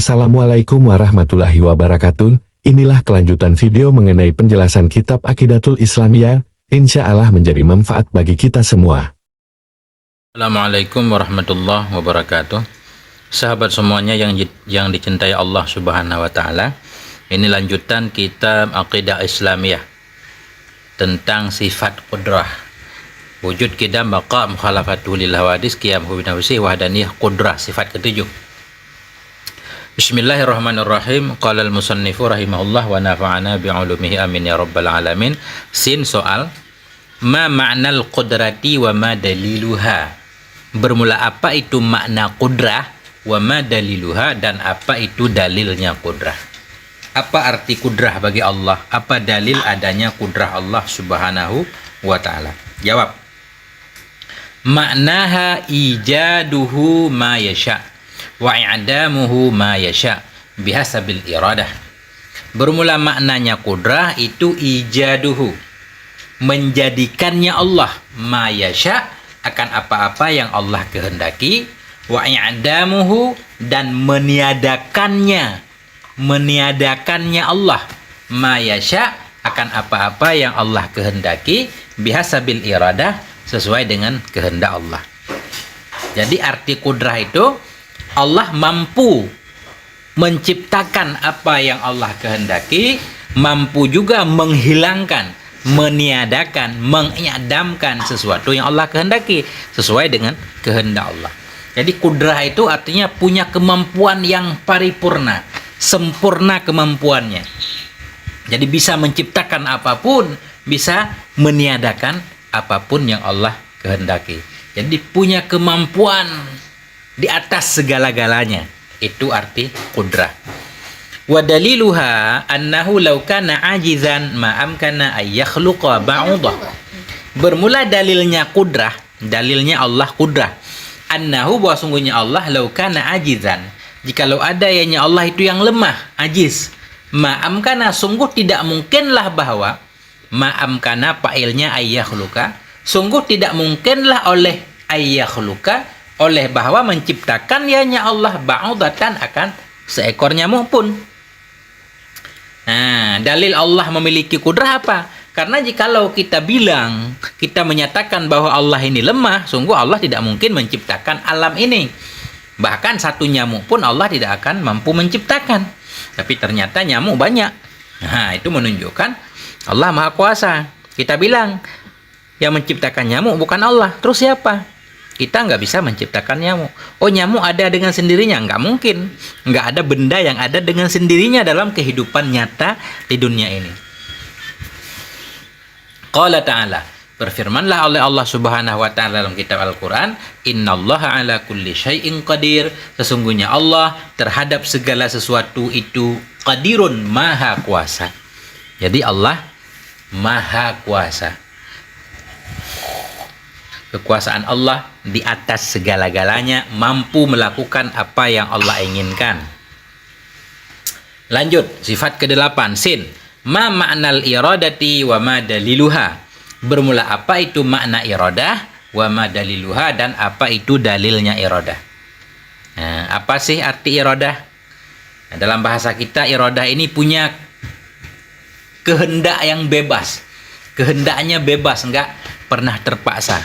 Assalamualaikum warahmatullahi wabarakatuh. Inilah kelanjutan video mengenai penjelasan kitab Aqidatul Islamiyah. Insya Allah menjadi manfaat bagi kita semua. Assalamualaikum warahmatullahi wabarakatuh. Sahabat semuanya yang dicintai Allah Subhanahu wa taala. Ini lanjutan kitab Aqidah Islamiyah tentang sifat qudrah. Wujud qidam baqa mukhalafatul lil hawadis qiyam hu binafsi wahdaniyah qudrah, sifat ketujuh. Bismillahirrahmanirrahim. Qala al-musannifu rahimahullah wa nafa'ana bi'ulumihi amin ya rabbal alamin. Sin soal ma ma'nal qudrati wa ma daliluha. Bermula apa itu makna qudrah, wa ma daliluha, dan apa itu dalilnya qudrah. Apa arti qudrah bagi Allah? Apa dalil adanya qudrah Allah Subhanahu wa ta'ala? Jawab. Maknaha ijaduhu ma yasha' wa i'damuhu ma yasha' bihasabil iradah. Bermula maknanya qudrah itu ijaduhu, menjadikannya Allah, ma yasha', akan apa-apa yang Allah kehendaki, wa i'damuhu, dan meniadakannya Allah, ma yasha', akan apa-apa yang Allah kehendaki, bihasabil iradah, sesuai dengan kehendak Allah. Jadi arti qudrah itu Allah mampu menciptakan apa yang Allah kehendaki, mampu juga menghilangkan, meniadakan, mengidamkan sesuatu yang Allah kehendaki sesuai dengan kehendak Allah. Jadi qudrah itu artinya punya kemampuan yang paripurna, sempurna kemampuannya. Jadi bisa menciptakan apapun, bisa meniadakan apapun yang Allah kehendaki. Jadi punya kemampuan di atas segala-galanya. Itu arti qudrah. Wa daliluha annahu law kana ajizan ma amkana ay yakhluqa ba'udah. Bermula dalilnya qudrah, dalilnya Allah qudrah. Annahu, bahwa sungguhnya Allah, law kana ajizan, jikalau ada ianya Allah itu yang lemah, ajiz. Ma amkana, sungguh tidak mungkinlah bahwa, ma amkana fa'ilnya ay yakhluqa, sungguh tidak mungkinlah oleh ay yakhluqa, oleh bahwa menciptakan ianya Allah ba'udatan, akan seekor nyamuk pun. Nah, dalil Allah memiliki kudrah apa? Karena jikalau kita bilang, kita menyatakan bahwa Allah ini lemah, sungguh Allah tidak mungkin menciptakan alam ini. Bahkan satu nyamuk pun Allah tidak akan mampu menciptakan. Tapi ternyata nyamuk banyak. Nah, itu menunjukkan Allah Maha Kuasa. Kita bilang, yang menciptakan nyamuk bukan Allah. Terus siapa? Kita nggak bisa menciptakan nyamuk. Oh, nyamuk ada dengan sendirinya? Nggak mungkin. Nggak ada benda yang ada dengan sendirinya dalam kehidupan nyata di dunia ini. Qala ta'ala, berfirmanlah oleh Allah Subhanahu wa ta'ala dalam kitab Al-Quran, innallaha ala kulli syai'in qadir, sesungguhnya Allah terhadap segala sesuatu itu qadirun, maha kuasa. Jadi Allah maha kuasa. Kekuasaan Allah di atas segala-galanya, mampu melakukan apa yang Allah inginkan. Lanjut, sifat ke-8, sin. Ma ma'nal iradati wa ma daliluha. Bermula apa itu makna iradah, wa ma daliluha, dan apa itu dalilnya iradah. Nah, apa sih arti iradah? Nah, dalam bahasa kita, iradah ini punya kehendak yang bebas. Kehendaknya bebas, enggak pernah terpaksa.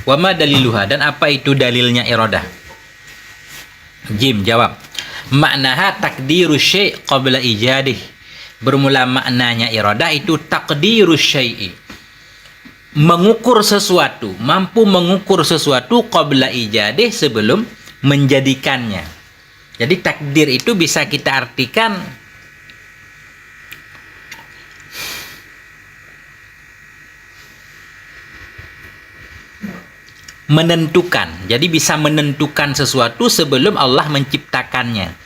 Wa ma daliluha, dan apa itu dalilnya iradah? Jim jawab. Maknaha takdiru syai' qabla ijadih. Bermula maknanya iradah itu takdiru syai'i, mengukur sesuatu, mampu mengukur sesuatu qabla ijadih, sebelum menjadikannya. Jadi takdir itu bisa kita artikan menentukan. Jadi bisa menentukan sesuatu sebelum Allah menciptakannya.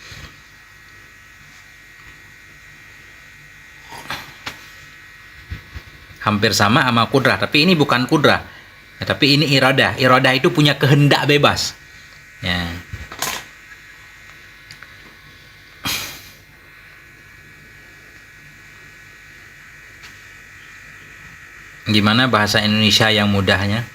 Hampir sama kudrah, tapi ini bukan kudrah. Ya, tapi ini iradah. Iradah itu punya kehendak bebas. Ya. Gimana bahasa Indonesia yang mudahnya?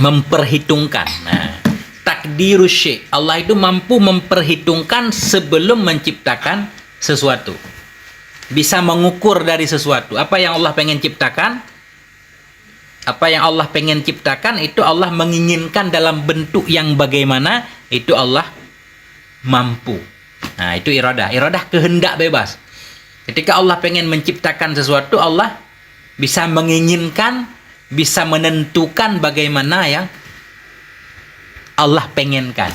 memperhitungkan. Nah, takdirus syai'. Allah itu mampu memperhitungkan sebelum menciptakan sesuatu. Bisa mengukur dari sesuatu. Apa yang Allah pengen ciptakan? Apa yang Allah pengen ciptakan itu Allah menginginkan dalam bentuk yang bagaimana, itu Allah mampu. Nah, itu iradah. Iradah kehendak bebas. Ketika Allah pengen menciptakan sesuatu, Allah bisa menginginkan, bisa menentukan bagaimana yang Allah pengenkan.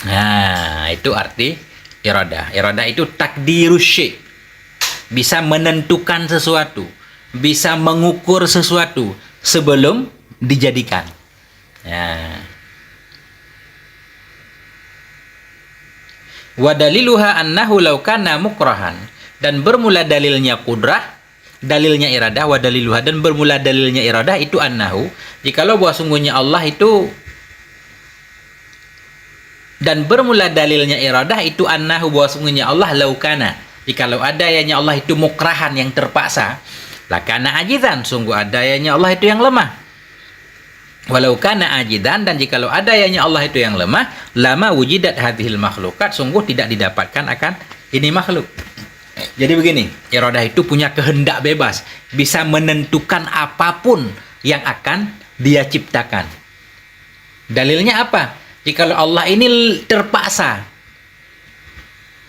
Nah, itu arti iradah. Iradah itu takdirus syai'. Bisa menentukan sesuatu, bisa mengukur sesuatu sebelum dijadikan. Ya. Wa daliluha annahu law kana mukrahan, dan bermula dalilnya kudrah, dalilnya iradah, wa daliluha, dan bermula dalilnya iradah itu annahu, jikalau bahwa sungguhnya Allah itu, dan bermula dalilnya iradah itu annahu, bahwa sungguhnya Allah law kana, jikalau adanya Allah itu mukrahan, yang terpaksa, lakana ajizan, sungguh adanya Allah itu yang lemah. Walau kana ajidan, dan jikalau adanya Allah itu yang lemah, lama wujidat hadhil makhlukat, sungguh tidak didapatkan akan ini makhluk. Jadi begini, iradah itu punya kehendak bebas, bisa menentukan apapun yang akan dia ciptakan. Dalilnya apa? Jikalau Allah ini terpaksa.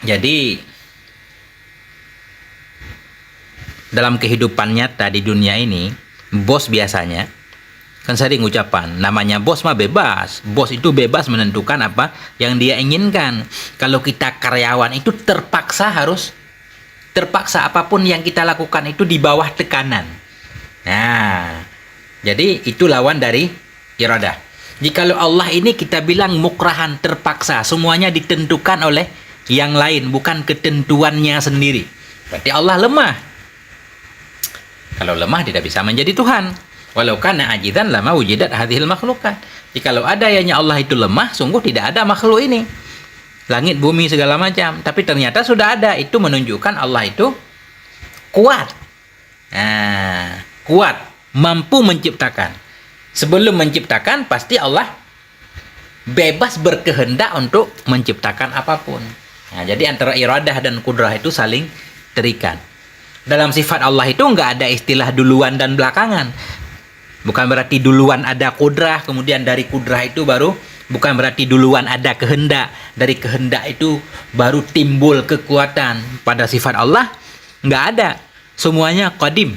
Jadi dalam kehidupan nyata di dunia ini, bos biasanya, kan sering ucapan, namanya bos mah bebas. Bos itu bebas menentukan apa yang dia inginkan. Kalau kita karyawan itu terpaksa apapun yang kita lakukan itu di bawah tekanan. Nah, jadi itu lawan dari iradah. Jikalau Allah ini kita bilang mukrahan, terpaksa, semuanya ditentukan oleh yang lain, bukan ketentuannya sendiri. Berarti Allah lemah. Kalau lemah tidak bisa menjadi Tuhan. Walau kana ajidan lama wujidat hadhil makhlukat. Jikalau adanya Allah itu lemah, sungguh tidak ada makhluk ini. Langit, bumi, segala macam. Tapi ternyata sudah ada. Itu menunjukkan Allah itu kuat. Nah, kuat. Mampu menciptakan. Sebelum menciptakan, pasti Allah bebas berkehendak untuk menciptakan apapun. Nah, jadi antara iradah dan kudrah itu saling terikat. Dalam sifat Allah itu nggak ada istilah duluan dan belakangan. Bukan berarti duluan ada kudrah, kemudian dari kudrah itu baru, bukan berarti duluan ada kehendak, dari kehendak itu baru timbul kekuatan. Pada sifat Allah nggak ada, semuanya qadim.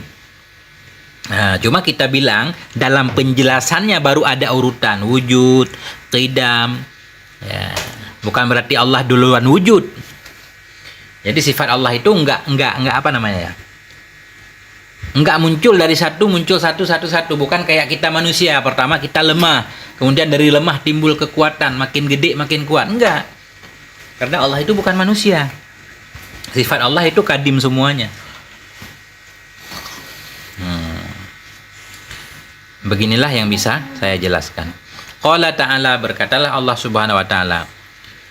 Nah, cuma kita bilang dalam penjelasannya baru ada urutan wujud, qidam. Ya, bukan berarti Allah duluan wujud. Jadi sifat Allah itu enggak apa namanya ya? Enggak muncul dari satu, muncul satu. Bukan kayak kita manusia. Pertama kita lemah, kemudian dari lemah timbul kekuatan, makin gede makin kuat. Enggak. Karena Allah itu bukan manusia. Sifat Allah itu kadim semuanya. Beginilah yang bisa saya jelaskan. Qala ta'ala, berkatalah Allah Subhanahu wa taala,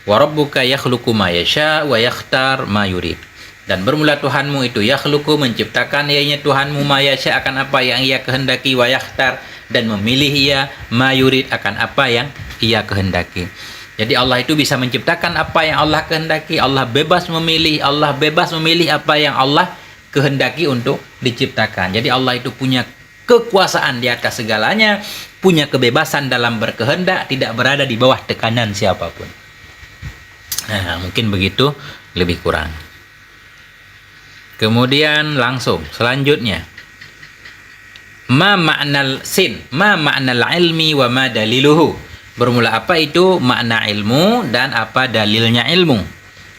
wa rabbuka yakhluqu ma yasha wa yakhtar ma yurid. Dan bermula Tuhanmu itu yakhluqu, menciptakan ianya Tuhanmu, ma yasha, akan apa yang ia kehendaki, wa yakhtar, dan memilih ia, ma yurid, akan apa yang ia kehendaki. Jadi Allah itu bisa menciptakan apa yang Allah kehendaki. Allah bebas memilih apa yang Allah kehendaki untuk diciptakan. Jadi Allah itu punya kekuasaan di atas segalanya, punya kebebasan dalam berkehendak, tidak berada di bawah tekanan siapapun. Nah, mungkin begitu, lebih kurang. Kemudian langsung selanjutnya, ma ma'nal sin, ma ma'nal ilmi wa ma daliluhu. Bermula apa itu makna ilmu dan apa dalilnya ilmu.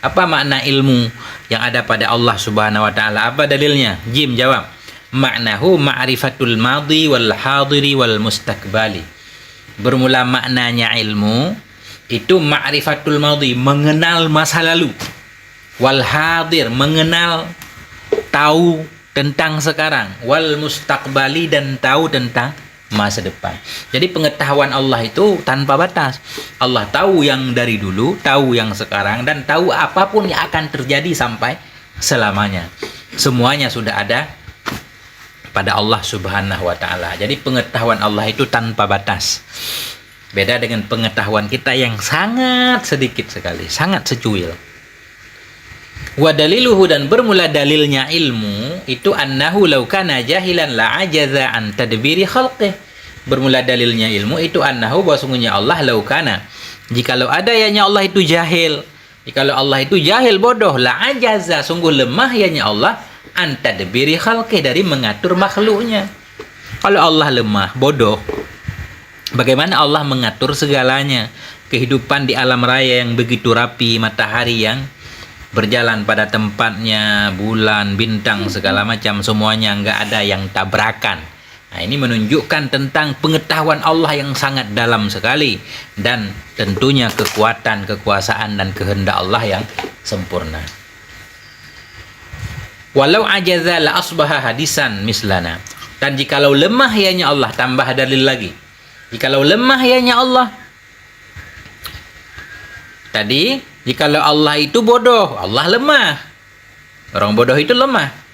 Apa makna ilmu yang ada pada Allah Subhanahu wa taala? Apa dalilnya? Jim jawab. Maknahu ma'rifatul madhi wal hadiri wal mustaqbali. Bermula maknanya ilmu itu ma'rifatul madhi, mengenal masa lalu. Wal hadir, mengenal, tahu tentang sekarang. Wal mustaqbali, dan tahu tentang masa depan. Jadi pengetahuan Allah itu tanpa batas. Allah tahu yang dari dulu, tahu yang sekarang, dan tahu apapun yang akan terjadi sampai selamanya. Semuanya sudah ada pada Allah Subhanahu wa taala. Jadi pengetahuan Allah itu tanpa batas. Beda dengan pengetahuan kita yang sangat sedikit sekali, sangat secuil. Wa daliluhu, dan bermula dalilnya ilmu itu annahu law kana jahilan la ajaza an tadbiri khalqih. Bermula dalilnya ilmu itu annahu, bahwa sungguhnya Allah law kana, jikalau ada yanya Allah itu jahil, jikalau Allah itu jahil bodoh, la ajaza, sungguh lemah yanya Allah an tadbiri khalqih, dari mengatur makhluknya. Kalau Allah lemah, bodoh, bagaimana Allah mengatur segalanya? Kehidupan di alam raya yang begitu rapi, matahari yang berjalan pada tempatnya, bulan, bintang, segala macam, semuanya nggak ada yang tabrakan. Nah, ini menunjukkan tentang pengetahuan Allah yang sangat dalam sekali, dan tentunya kekuatan, kekuasaan, dan kehendak Allah yang sempurna. Walau ajaza la asbaha hadisan mislana. Dan jikalau lemah ianya Allah, tambah dalil lagi. Jikalau lemah ianya Allah, tadi jikalau Allah itu bodoh, Allah lemah. Orang bodoh itu lemah.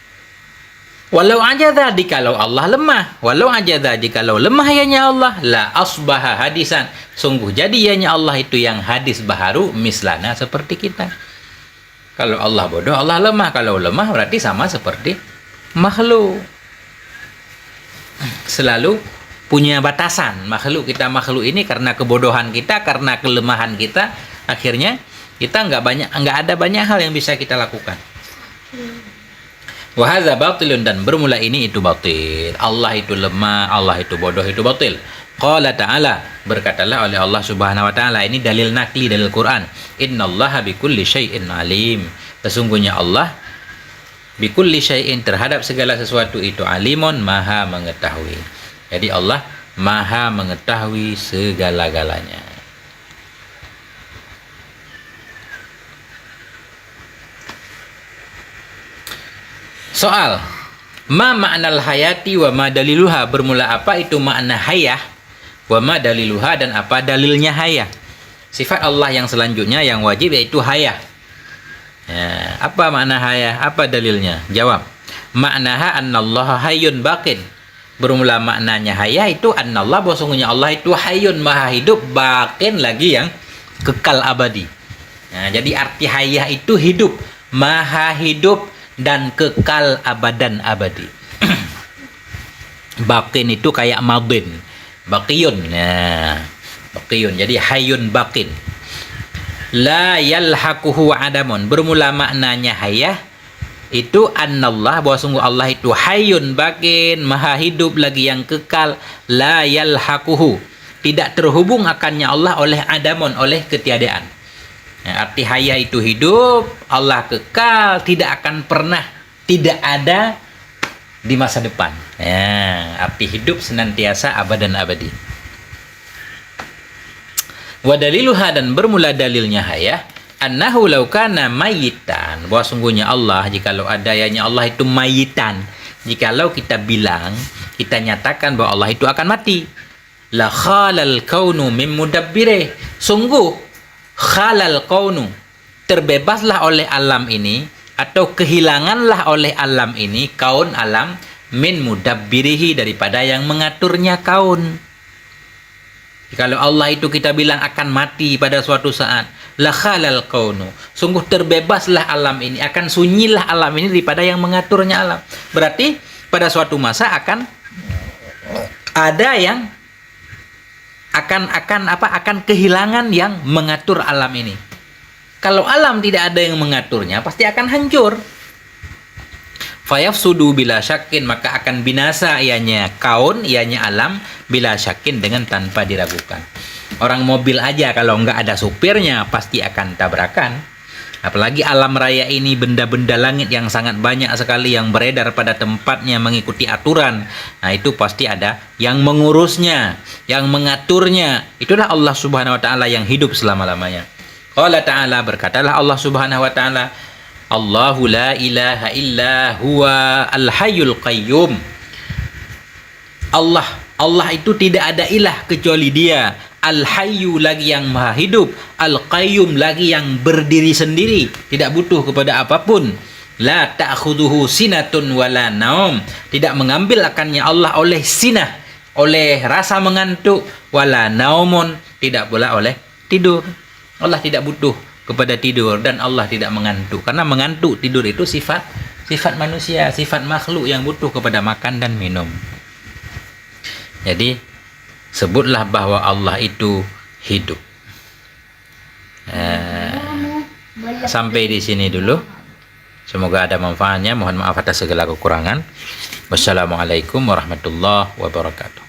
Walau ajaza, jikalau Allah lemah, walau ajaza, jikalau lemah ianya Allah, la asbaha hadisan, sungguh jadi ianya Allah itu yang hadis baharu mislana, seperti kita. Kalau Allah bodoh, Allah lemah. Kalau lemah berarti sama seperti makhluk. Selalu punya batasan makhluk kita. Makhluk ini karena kebodohan kita, karena kelemahan kita, akhirnya kita nggak ada banyak hal yang bisa kita lakukan. Wa hadza batilun, dan bermula ini itu batil. Allah itu lemah, Allah itu bodoh, itu batil. Qala ta'ala, berkatalah oleh Allah Subhanahu wa taala, ini dalil nakli, dalil Quran. Innallaha bikulli syai'in alim. Sesungguhnya Allah bikulli syai'in, terhadap segala sesuatu itu alimun, maha mengetahui. Jadi Allah maha mengetahui segala-galanya. Soal, ma ma'nal hayati wa ma daliluha, bermula apa itu makna hayah, wa ma daliluha, dan apa dalilnya hayah. Sifat Allah yang selanjutnya yang wajib yaitu hayah. Ya, apa makna hayah? Apa dalilnya? Jawab. Maknaha annallaha hayyun baqin. Bermula maknanya hayah itu annallah, bahwa sungguhnya Allah itu hayyun, maha hidup, baqin, lagi yang kekal abadi. Nah, jadi arti hayah itu hidup, maha hidup, dan kekal abadan abadi. Baqin itu kayak madin, baqiyun. Nah, baqiyun, jadi hayyun baqin. La yalhaquhu adamun. Bermula maknanya hayah itu annallah, bahwa sungguh Allah itu hayyun baqin, maha hidup lagi yang kekal. La yalhaquhu, tidak terhubung akannya Allah oleh adamun, oleh ketiadaan. Nah, arti hayah itu hidup, Allah kekal, tidak akan pernah tidak ada di masa depan. Ya, arti hidup senantiasa abadan abadi. Wa daliluha, dan bermula dalilnya hayah, annahu law kana mayitan, bahwa sungguhnya Allah, jikalau adanya Allah itu mayitan, jikalau kita bilang, kita nyatakan bahwa Allah itu akan mati, la khalal kaunu mim mudabbirih, sungguh khalal kaunu, terbebaslah oleh alam ini, atau kehilanganlah oleh alam ini, kaun alam, min mudabbirihi, daripada yang mengaturnya kaun. Kalau Allah itu kita bilang akan mati pada suatu saat, la khalal kaunu, sungguh terbebaslah alam ini, akan sunyilah alam ini daripada yang mengaturnya alam. Berarti pada suatu masa akan ada yang akan kehilangan yang mengatur alam ini. Kalau alam tidak ada yang mengaturnya, pasti akan hancur. Fayafsudu bila syakin, maka akan binasa ianya kaun, ianya alam, bila syakin, dengan tanpa diragukan. Orang mobil aja kalau nggak ada supirnya pasti akan tabrakan. Apalagi alam raya ini, benda-benda langit yang sangat banyak sekali yang beredar pada tempatnya mengikuti aturan. Nah, itu pasti ada yang mengurusnya, yang mengaturnya. Itulah Allah Subhanahu wa taala yang hidup selama-lamanya. Qala ta'ala, berkatalah Allah Subhanahu wa taala, Allahu la ilaha illa huwa al-hayyul qayyum. Allah itu tidak ada ilah kecuali Dia. Al-hayyu, lagi yang maha hidup. Al-qayyum, lagi yang berdiri sendiri, tidak butuh kepada apapun. La ta'khuduhu sinatun wala naum. Tidak mengambil akannya Allah oleh sinah, oleh rasa mengantuk, wala naumun, tidak pula oleh tidur. Allah tidak butuh kepada tidur dan Allah tidak mengantuk. Karena mengantuk, tidur itu sifat manusia, sifat makhluk yang butuh kepada makan dan minum. Jadi sebutlah bahwa Allah itu hidup. Sampai di sini dulu. Semoga ada manfaatnya. Mohon maaf atas segala kekurangan. Wassalamualaikum warahmatullahi wabarakatuh.